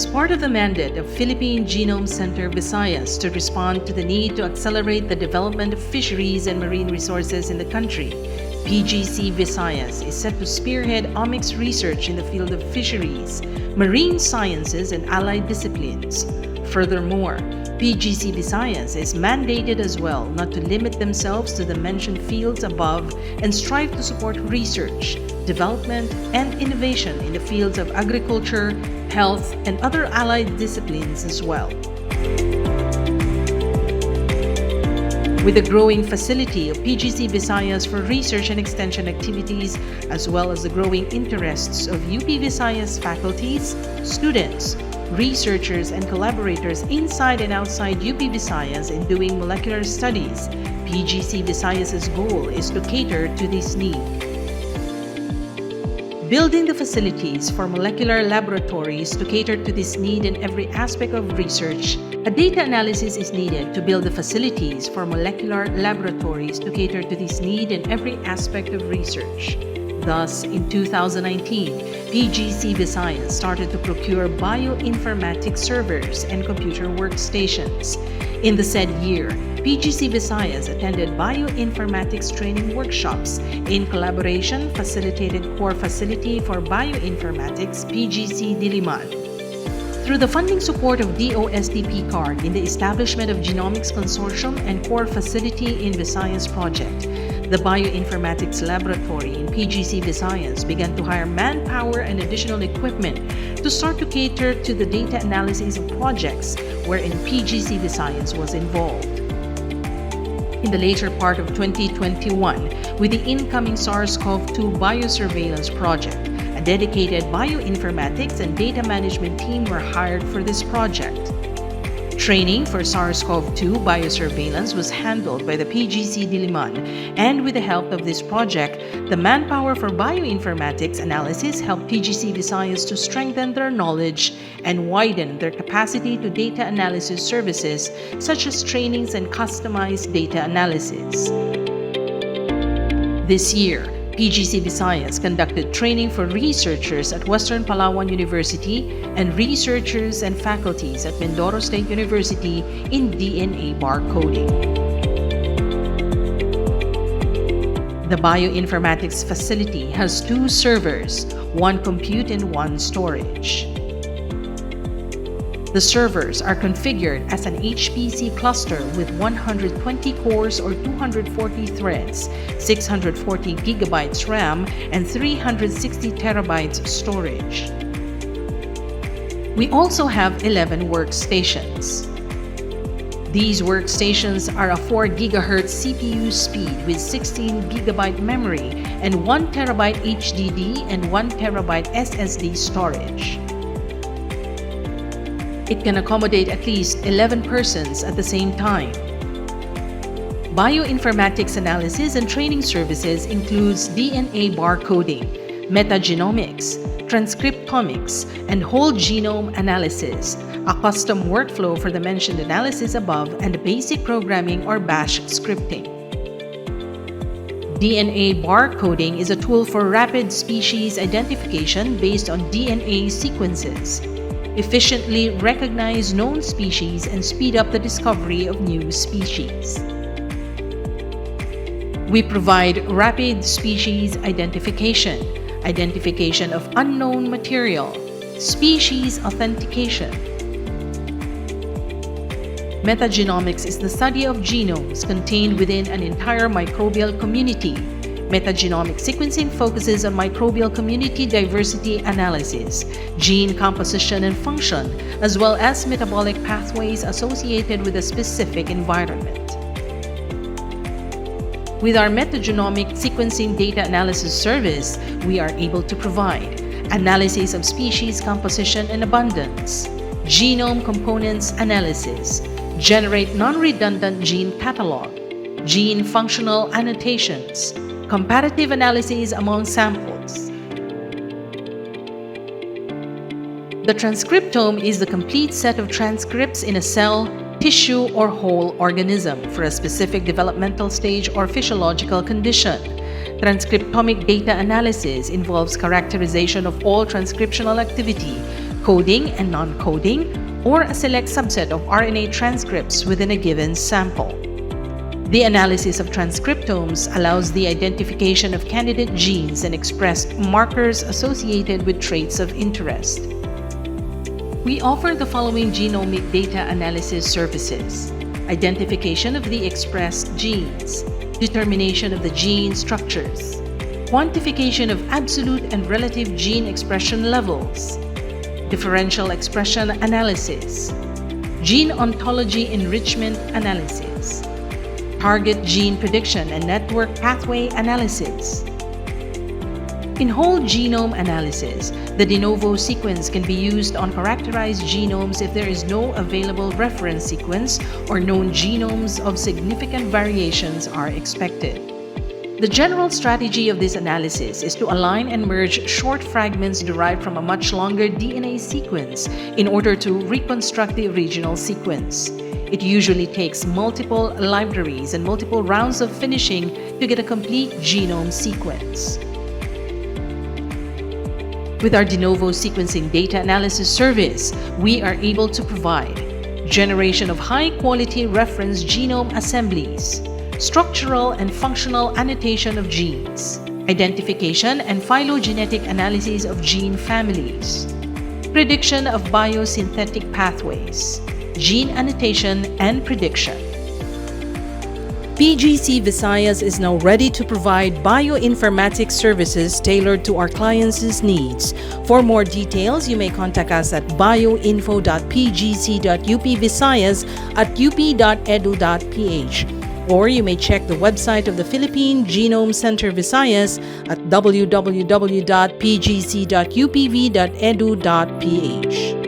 As part of the mandate of Philippine Genome Center Visayas to respond to the need to accelerate the development of fisheries and marine resources in the country, PGC Visayas is set to spearhead omics research in the field of fisheries, marine sciences, and allied disciplines. Furthermore, PGC Visayas is mandated as well not to limit themselves to the mentioned fields above and strive to support research, development, and innovation in the fields of agriculture, health, and other allied disciplines as well. With the growing facility of PGC Visayas for research and extension activities, as well as the growing interests of UP Visayas faculties, students, researchers, and collaborators inside and outside UP Visayas in doing molecular studies, PGC Visayas' goal is to cater to this need. Building the facilities for molecular laboratories to cater to this need in every aspect of research, a data analysis is needed to build the facilities for molecular laboratories to cater to this need in every aspect of research. Thus, in 2019, PGC Visayas started to procure bioinformatics servers and computer workstations. In the said year, PGC Visayas attended bioinformatics training workshops in collaboration facilitated Core Facility for Bioinformatics PGC Diliman. Through the funding support of DOST-P card in the establishment of Genomics Consortium and Core Facility in Visayas project, the Bioinformatics Laboratory in PGC Visayas began to hire manpower and additional equipment to start to cater to the data analysis of projects wherein PGC Visayas was involved. In the later part of 2021, with the incoming SARS-CoV-2 biosurveillance project, a dedicated bioinformatics and data management team were hired for this project. Training for SARS-CoV-2 biosurveillance was handled by the PGC Diliman, and with the help of this project, the manpower for bioinformatics analysis helped PGC Visayas to strengthen their knowledge and widen their capacity to data analysis services such as trainings and customized data analysis. This year, PGC Visayas conducted training for researchers at Western Palawan University and researchers and faculties at Mindoro State University in DNA barcoding. The bioinformatics facility has 2 servers, 1 compute and 1 storage. The servers are configured as an HPC cluster with 120 cores or 240 threads, 640 gigabytes RAM, and 360 terabytes storage. We also have 11 workstations. These workstations are a 4 GHz CPU speed with 16 GB memory and 1 TB HDD and 1 TB SSD storage. It can accommodate at least 11 persons at the same time. Bioinformatics analysis and training services includes DNA barcoding, metagenomics, transcriptomics, and whole genome analysis, a custom workflow for the mentioned analysis above, and basic programming or bash scripting. DNA barcoding is a tool for rapid species identification based on DNA sequences. Efficiently recognize known species and speed up the discovery of new species. We provide rapid species identification, identification of unknown material, species authentication. Metagenomics is the study of genomes contained within an entire microbial community. Metagenomic sequencing focuses on microbial community diversity analysis, gene composition and function, as well as metabolic pathways associated with a specific environment. With our metagenomic sequencing data analysis service, we are able to provide analysis of species composition and abundance, genome components analysis, generate non-redundant gene catalog, gene functional annotations, comparative analyses among samples. The transcriptome is the complete set of transcripts in a cell, tissue, or whole organism for a specific developmental stage or physiological condition. Transcriptomic data analysis involves characterization of all transcriptional activity, coding and non-coding, or a select subset of RNA transcripts within a given sample. The analysis of transcriptomes allows the identification of candidate genes and expressed markers associated with traits of interest. We offer the following genomic data analysis services: identification of the expressed genes, determination of the gene structures, quantification of absolute and relative gene expression levels, differential expression analysis, gene ontology enrichment analysis, target gene prediction and network pathway analysis. In whole genome analysis, the de novo sequence can be used on characterized genomes if there is no available reference sequence or known genomes of significant variations are expected. The general strategy of this analysis is to align and merge short fragments derived from a much longer DNA sequence in order to reconstruct the original sequence. It usually takes multiple libraries and multiple rounds of finishing to get a complete genome sequence. With our de novo sequencing data analysis service, we are able to provide generation of high-quality reference genome assemblies, structural and functional annotation of genes, identification and phylogenetic analysis of gene families, prediction of biosynthetic pathways, gene annotation and prediction. PGC Visayas is now ready to provide bioinformatics services tailored to our clients' needs. For more details, you may contact us at bioinfo.pgc.upvisayas@up.edu.ph, or you may check the website of the Philippine Genome Center Visayas at www.pgc.upv.edu.ph.